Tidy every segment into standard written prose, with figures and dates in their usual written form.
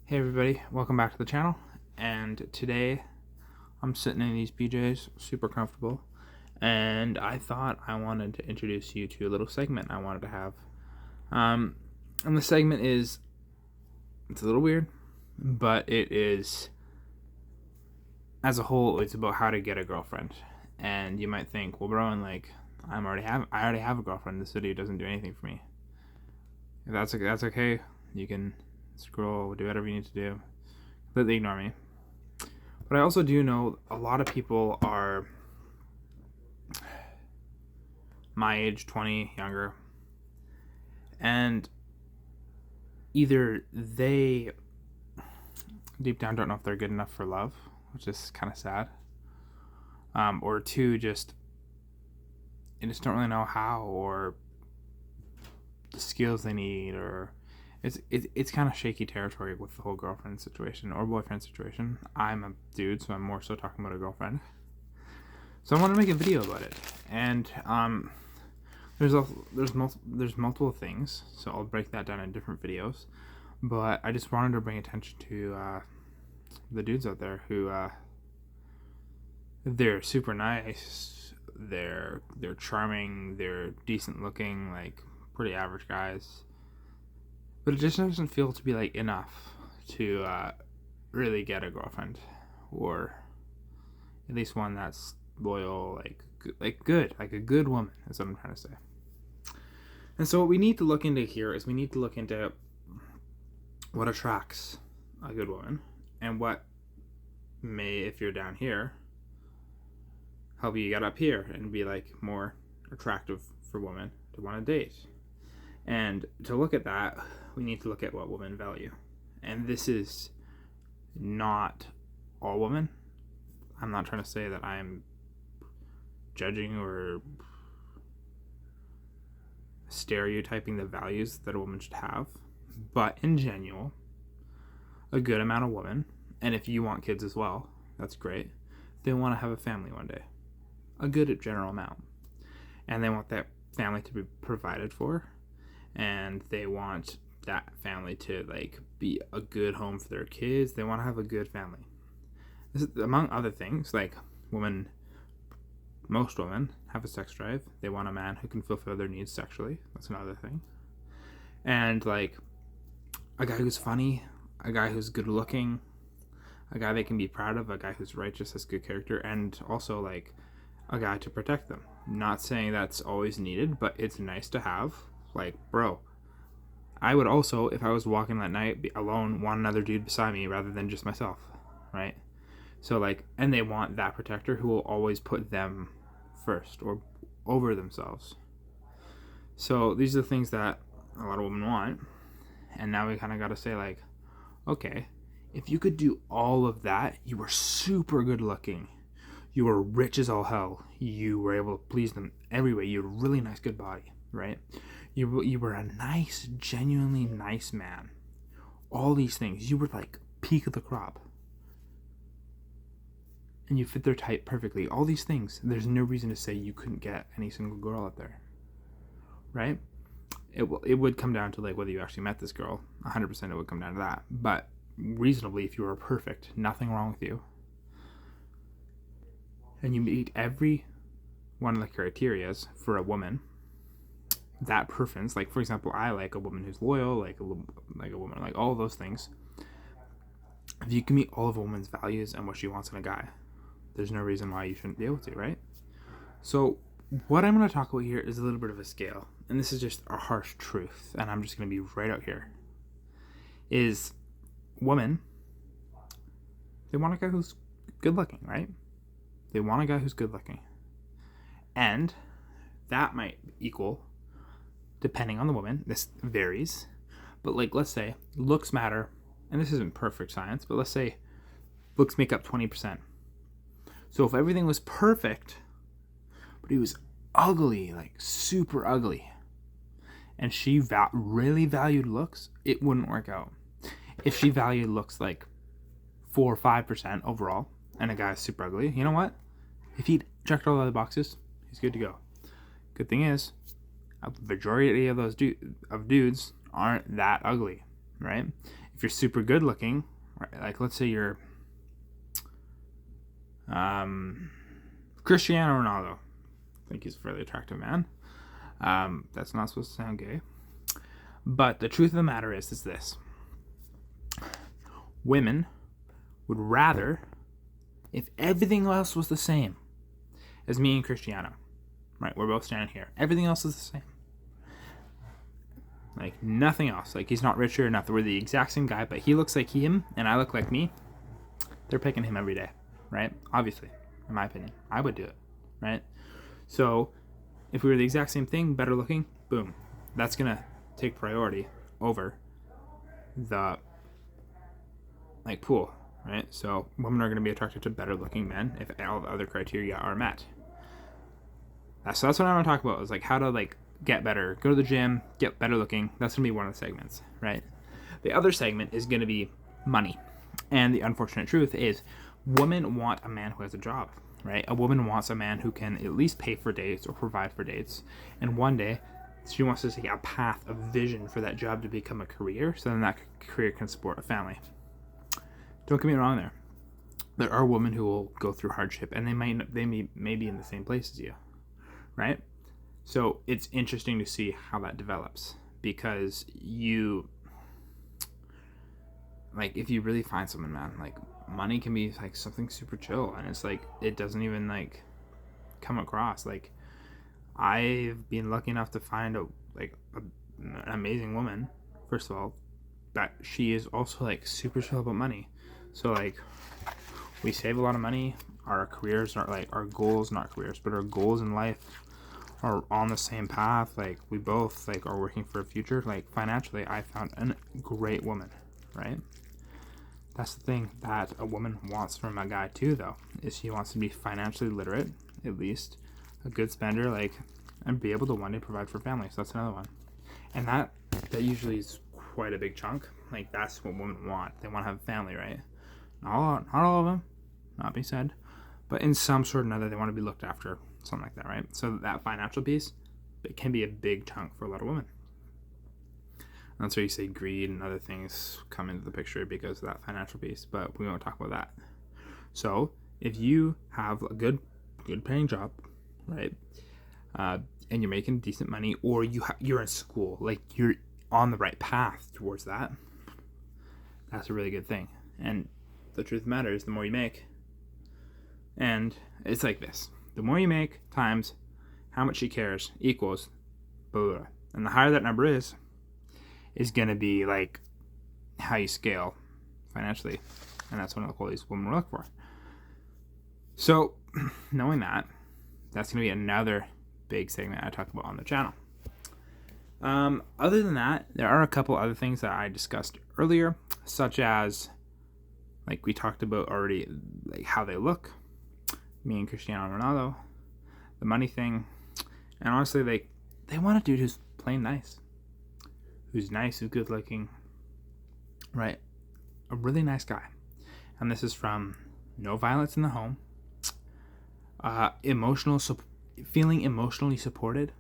Hey everybody, welcome back to the channel. And today I'm sitting in these PJs, super comfortable, and I thought I wanted to introduce you to a little segment I wanted to have. And the segment it's a little weird, but it is, as a whole, it's about how to get a girlfriend. And you might think, well, bro, I already have a girlfriend. This video doesn't do anything for me. If that's okay, you can scroll, do whatever you need to do. Completely ignore me. But I also do know a lot of people are my age, 20, younger, and either they deep down don't know if they're good enough for love, which is kind of sad, or two, they just don't really know how, or the skills they need, or it's kind of shaky territory with the whole girlfriend situation or boyfriend situation. I'm a dude, so I'm more so talking about a girlfriend. So I want to make a video about it, and there's multiple things. So I'll break that down in different videos. But I just wanted to bring attention to the dudes out there who they're super nice, they're charming, they're decent looking, like pretty average guys. But it just doesn't feel to be like enough to really get a girlfriend, or at least one that's loyal, like a good woman is what I'm trying to say. And so what we need to look into here is we need to look into what attracts a good woman, and what may, if you're down here, help you get up here and be like more attractive for women to want to date. And to look at that, we need to look at what women value. And this is not all women. I'm not trying to say that I'm judging or stereotyping the values that a woman should have. But in general, a good amount of women, and if you want kids as well, that's great, they want to have a family one day. A good general amount. And they want that family to be provided for. And they want that family to be a good home for their kids. They want to have a good family. This is, among other things, most women have a sex drive. They want a man who can fulfill their needs sexually. That's another thing. And a guy who's funny, a guy who's good looking, a guy they can be proud of, a guy who's righteous, has good character, and also a guy to protect them. Not saying that's always needed, but it's nice to have. Bro, I would also, if I was walking that night, be alone, want another dude beside me rather than just myself, right? So and they want that protector who will always put them first or over themselves. So these are the things that a lot of women want. And now we kind of got to say okay, if you could do all of that, you were super good looking, you were rich as all hell, you were able to please them every way, you had a really nice, good body, right? You were a nice, genuinely nice man. All these things. You were peak of the crop. And you fit their type perfectly. All these things. There's no reason to say you couldn't get any single girl out there. Right? It would come down to whether you actually met this girl. 100% it would come down to that. But reasonably, if you were perfect, nothing wrong with you, and you meet every one of the criterias for a woman, that preference, for example, I like a woman who's loyal, like a woman, all of those things. If you can meet all of a woman's values and what she wants in a guy, there's no reason why you shouldn't be able to, right? So what I'm going to talk about here is a little bit of a scale, and this is just a harsh truth, and I'm just going to be right out here, is women, they want a guy who's good looking, right? They want a guy who's good looking. And that might equal, depending on the woman, this varies, but let's say looks matter, and this isn't perfect science, but let's say looks make up 20%. So if everything was perfect, but he was ugly, super ugly, and she really valued looks, it wouldn't work out. If she valued looks 4 or 5% overall, and a guy's super ugly, you know what? If he checked all the other boxes, he's good to go. Good thing is, a majority of those dudes aren't that ugly, right? If you're super good looking, right, like let's say you're Cristiano Ronaldo. I think he's a fairly attractive man. That's not supposed to sound gay. But the truth of the matter is this. Women would rather, if everything else was the same as me and Cristiano, right? We're both standing here. Everything else is the same. Like, nothing else. Like, he's not richer or nothing. We're the exact same guy, but he looks like him, and I look like me. They're picking him every day, right? Obviously, in my opinion. I would do it, right? So, if we were the exact same thing, better looking, boom. That's going to take priority over the, like, pool, right? So, women are going to be attracted to better looking men if all the other criteria are met. So that's what I want to talk about, is like how to like get better, go to the gym, get better looking. That's going to be one of the segments, right? The other segment is going to be money. And the unfortunate truth is women want a man who has a job, right? A woman wants a man who can at least pay for dates or provide for dates. And one day she wants to see a path, a vision for that job to become a career, so then that career can support a family. Don't get me wrong there. There are women who will go through hardship, and they may be in the same place as you, right? So it's interesting to see how that develops, because you, like, if you really find someone, man, like, money can be like something super chill, and it's like it doesn't even like come across. Like, I've been lucky enough to find an amazing woman, first of all, that she is also like super chill about money. So like, we save a lot of money. Our careers are like, our goals, not careers, but our goals in life are on the same path. Like, we both like are working for a future. Like, financially, I found a great woman, right? That's the thing that a woman wants from a guy too, though, is she wants to be financially literate, at least a good spender, like, and be able to one day provide for family. So that's another one. And that usually is quite a big chunk. Like, that's what women want. They want to have a family, right? Not all of them, not be said, but in some sort or another, they want to be looked after, something like that, right? So that financial piece, it can be a big chunk for a lot of women. And that's where you say greed and other things come into the picture because of that financial piece, but we won't talk about that. So if you have a good paying job, right, and you're making decent money, or you're in school, like you're on the right path towards that, that's a really good thing. And the truth of the matter is, the more you make, and it's like this, the more you make times how much she cares equals blah, blah, blah. And the higher that number is going to be like how you scale financially. And that's one of the qualities women will look for. So knowing that, that's going to be another big segment I talk about on the channel. Other than that, there are a couple other things that I discussed earlier, such as, like we talked about already, like how they look, me and Cristiano Ronaldo, the money thing, and honestly, they want a dude who's plain nice, who's good looking, right? A really nice guy. And this is from no violence in the home, feeling emotionally supported,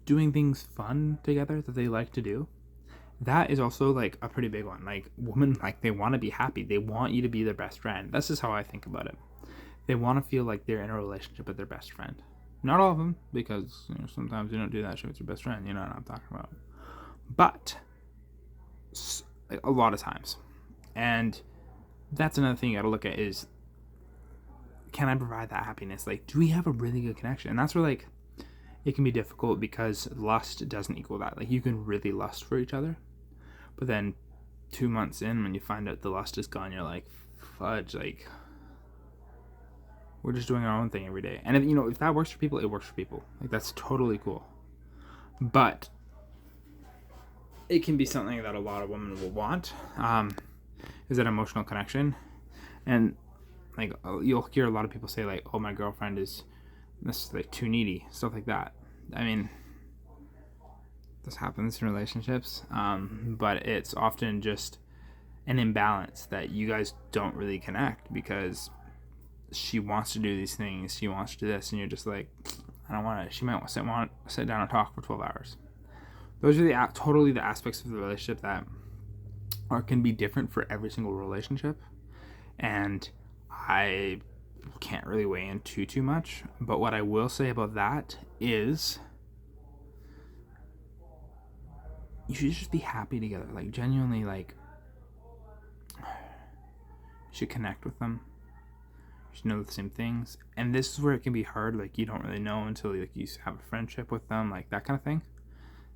doing things fun together that they like to do. That is also like a pretty big one. Like, women, like, they want to be happy. They want you to be their best friend. That's just how I think about it. They want to feel like they're in a relationship with their best friend. Not all of them, because sometimes you don't do that shit with your best friend. You know what I'm talking about. But a lot of times. And that's another thing you got to look at is, can I provide that happiness? Like, do we have a really good connection? And that's where, like, it can be difficult because lust doesn't equal that. Like, you can really lust for each other, but then 2 months in, when you find out the lust is gone, you're like, fudge, like, we're just doing our own thing every day. And if that works for people, it works for people. Like, that's totally cool. But it can be something that a lot of women will want, is that emotional connection. And like, you'll hear a lot of people say, like, oh, my girlfriend is like too needy, stuff like that. I mean, this happens in relationships, but it's often just an imbalance that you guys don't really connect, because she wants to do these things, she wants to do this, and you're just like, I don't want to. She might want to sit down and talk for 12 hours. Those are totally the aspects of the relationship that or can be different for every single relationship. And I can't really weigh in too much, but what I will say about that is you should just be happy together, like genuinely, like you should connect with them, you should know the same things. And this is where it can be hard, like you don't really know until like you have a friendship with them, like that kind of thing.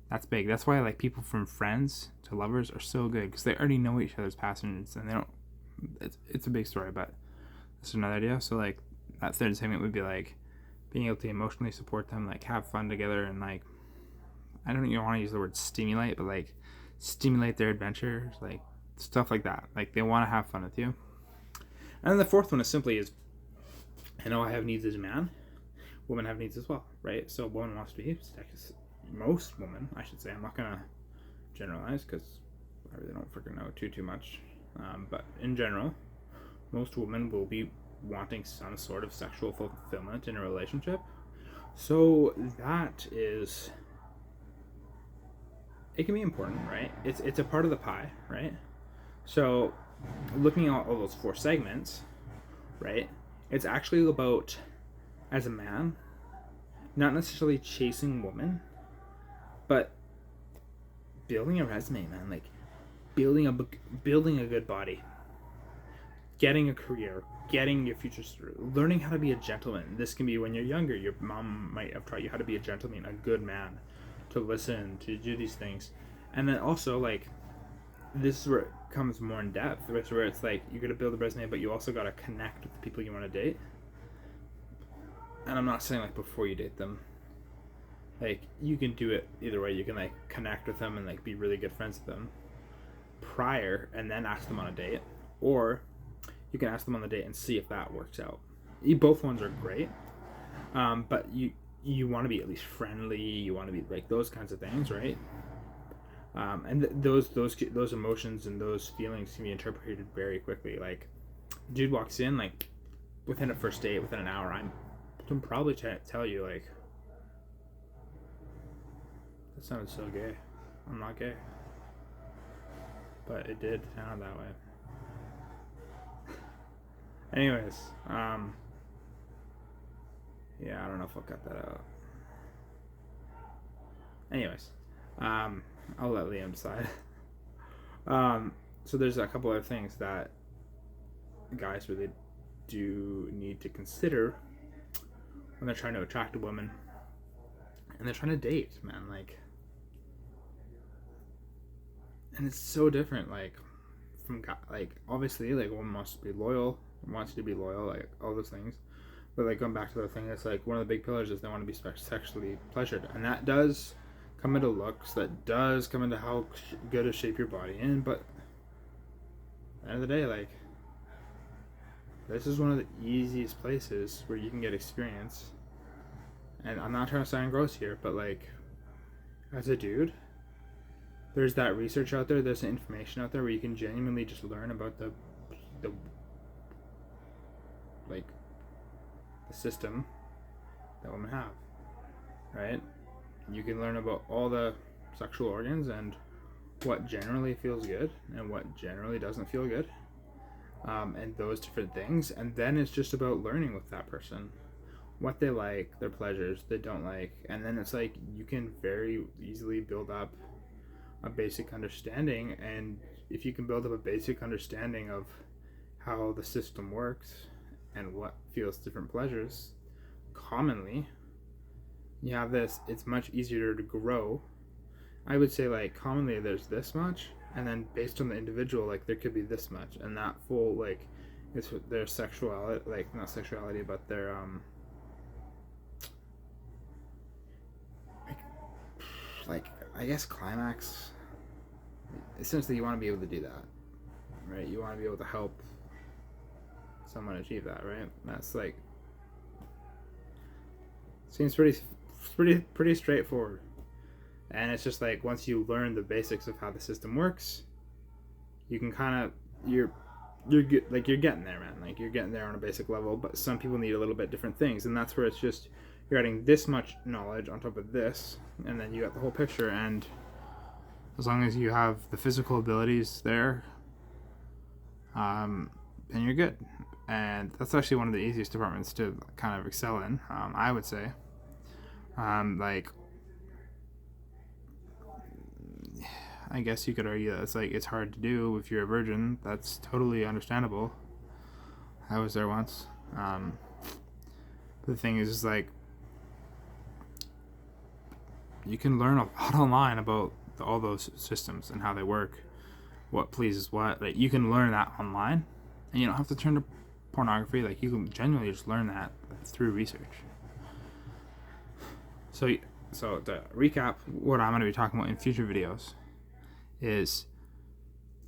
That's big. That's why like people from friends to lovers are so good, because they already know each other's passions, and they don't, it's a big story, but that's another idea. So like that third segment would be like being able to emotionally support them, like have fun together, and like I don't even want to use the word stimulate, but like stimulate their adventures, like stuff like that. Like they want to have fun with you. And then the fourth one is simply is, I know I have needs as a man. Women have needs as well, right? So a woman wants to be, most women, I should say. I'm not gonna generalize because I really don't freaking know too much. But in general, most women will be wanting some sort of sexual fulfillment in a relationship. So that is, it can be important, right? It's a part of the pie, right? So looking at all those four segments, right? It's actually about, as a man, not necessarily chasing women, but building a resume, man. Like building a good body, getting a career, getting your future, learning how to be a gentleman. This can be when you're younger. Your mom might have taught you how to be a gentleman, a good man, to listen, to do these things. And then also, like, this is where it comes more in depth, which where it's like you're gonna build a resume, but you also gotta connect with the people you want to date. And I'm not saying like before you date them. Like you can do it either way. You can like connect with them and like be really good friends with them prior, and then ask them on a date, or you can ask them on the date and see if that works out. Both ones are great, but you want to be at least friendly. You want to be like those kinds of things, right? And those emotions and those feelings can be interpreted very quickly. Like, dude walks in, like within a first date, within an hour, I can probably tell you like, that sounded so gay. I'm not gay, but it did sound that way. Anyways, yeah, I don't know if I'll cut that out. Anyways, I'll let Liam decide. So there's a couple other things that guys really do need to consider when they're trying to attract a woman and they're trying to date, man. Like, and it's so different. Like, from like obviously, like a woman wants to be loyal, wants you to be loyal, like all those things. But like going back to the thing, it's like one of the big pillars is they want to be sexually pleasured, and that does come into looks, that does come into how good a shape your body in. But at the end of the day, like, this is one of the easiest places where you can get experience. And I'm not trying to sound gross here, but like, as a dude, there's that research out there, there's information out there where you can genuinely just learn about the like the system that women have, right? You can learn about all the sexual organs and what generally feels good and what generally doesn't feel good, and those different things. And then it's just about learning with that person what they like, their pleasures, they don't like, and then it's like you can very easily build up a basic understanding. And if you can build up a basic understanding of how the system works and what feels different pleasures commonly, you have this, it's much easier to grow. I would say like commonly there's this much, and then based on the individual, like there could be this much, and that full like it's their sexuality, like not sexuality, but their like I guess climax. Essentially, you want to be able to do that, right? You want to be able to help someone achieve that, right? That's like seems pretty straightforward. And it's just like once you learn the basics of how the system works, you can kind of you're good, like you're getting there, man. Like you're getting there on a basic level. But some people need a little bit different things, and that's where it's just you're adding this much knowledge on top of this, and then you got the whole picture. And As long as you have the physical abilities there, then you're good. And that's actually one of the easiest departments to kind of excel in, I would say. Like, I guess you could argue that it's hard to do if you're a virgin. That's totally understandable. I was there once. The thing is like, you can learn a lot online about all those systems and how they work, what pleases what. Like, you can learn that online, and you don't have to turn to pornography. Like, you can genuinely just learn that through research. So to recap, what I'm going to be talking about in future videos is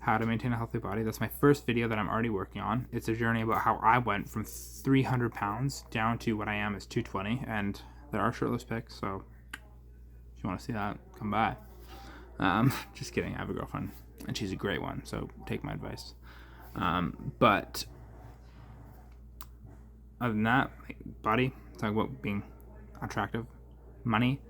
how to maintain a healthy body. That's my first video that I'm already working on. It's a journey about how I went from 300 pounds down to what I am is 220, and there are shirtless pics, so if you want to see that, come by. Just kidding, I have a girlfriend, and she's a great one, so take my advice. But other than that, like, body, talk about being attractive, money.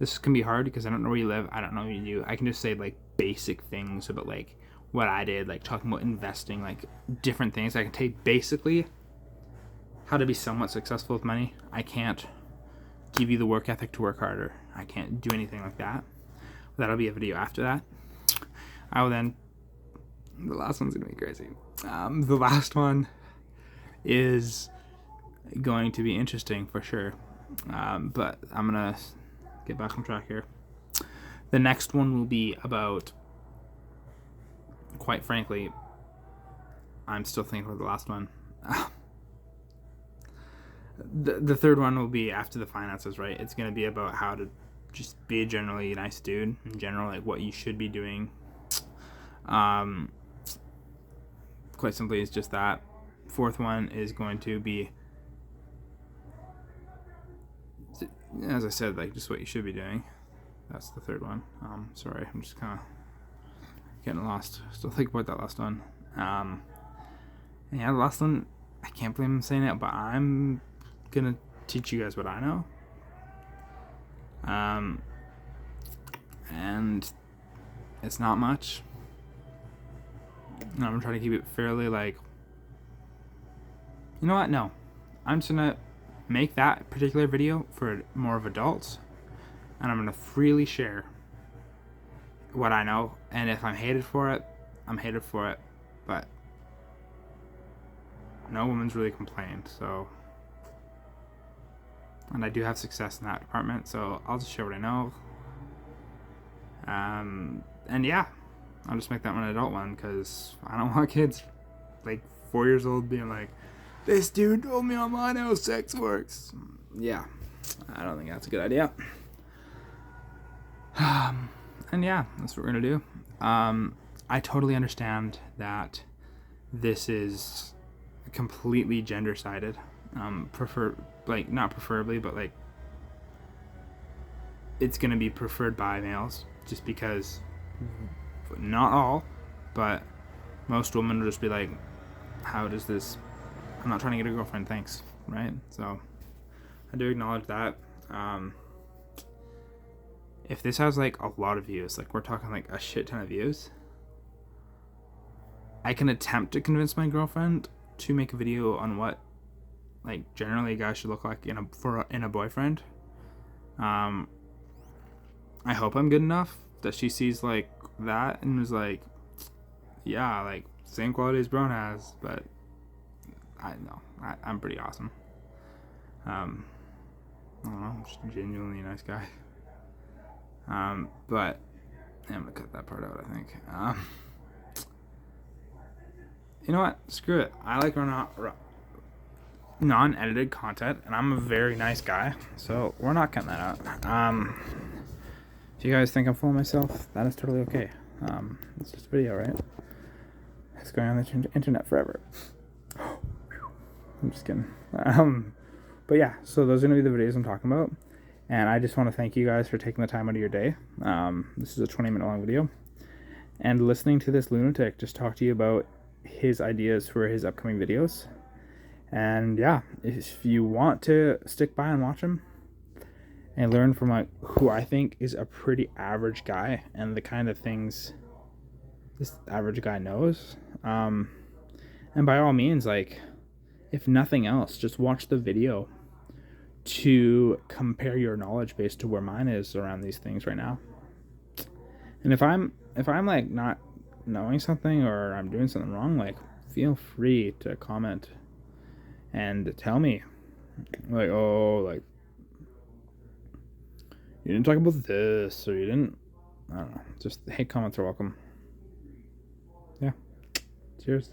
This can be hard because I don't know where you live, I don't know what you do. I can just say like basic things about like what I did, like talking about investing, like different things. I can take basically how to be somewhat successful with money. I can't give you the work ethic to work harder. I can't do anything like that. That'll be a video after that. I will then, the last one's gonna be crazy. The last one is going to be interesting for sure. But I'm gonna get back on track here. The next one will be about, quite frankly, I'm still thinking about the last one. The third one will be after the finances, right? It's going to be about how to just be a generally nice dude in general, like what you should be doing. Quite simply, it's just that. Fourth one is going to be, as I said, like just what you should be doing. That's the third one. Sorry, I'm just kind of getting lost. Still think about that last one. Yeah, the last one, I can't believe I'm saying it, but I'm gonna teach you guys what I know. And it's not much. And I'm gonna try to keep it fairly like, you know what? No, I'm just gonna make that particular video for more of adults, and I'm gonna freely share what I know. And if I'm hated for it, I'm hated for it. But no woman's really complained, so. And I do have success in that department, so I'll just share what I know. And yeah, I'll just make that one an adult one, because I don't want kids like 4 years old being like, this dude told me online how sex works. Yeah, I don't think that's a good idea. And yeah, that's what we're gonna do. I totally understand that this is completely gender-sided. Not preferably, but like it's gonna be preferred by males, just because, not all, but most women will just be like, how does this, I'm not trying to get a girlfriend, thanks, right? So I do acknowledge that. If this has like a lot of views, like we're talking like a shit ton of views, I can attempt to convince my girlfriend to make a video on what like generally a guy should look like in a boyfriend. I hope I'm good enough that she sees like that and was like, yeah, like same quality as Brown has, but I know I'm pretty awesome. I don't know, I'm just genuinely a nice guy. But yeah, I'm gonna cut that part out, I think. You know what? Screw it. I like non-edited content, and I'm a very nice guy, so we're not cutting that out. If you guys think I'm full of myself, that is totally okay. It's just a video, right? It's going on the internet forever. I'm just kidding. But yeah, so those are going to be the videos I'm talking about. And I just want to thank you guys for taking the time out of your day. This is a 20-minute long video. And listening to this lunatic just talk to you about his ideas for his upcoming videos. And yeah, if you want to stick by and watch them, and learn from like who I think is a pretty average guy and the kind of things this average guy knows. And by all means, like, if nothing else, just watch the video to compare your knowledge base to where mine is around these things right now. And if I'm like not knowing something or I'm doing something wrong, like, feel free to comment and tell me, like, oh, like, you didn't talk about this, or you didn't, I don't know, just hate comments are welcome. Yeah, cheers.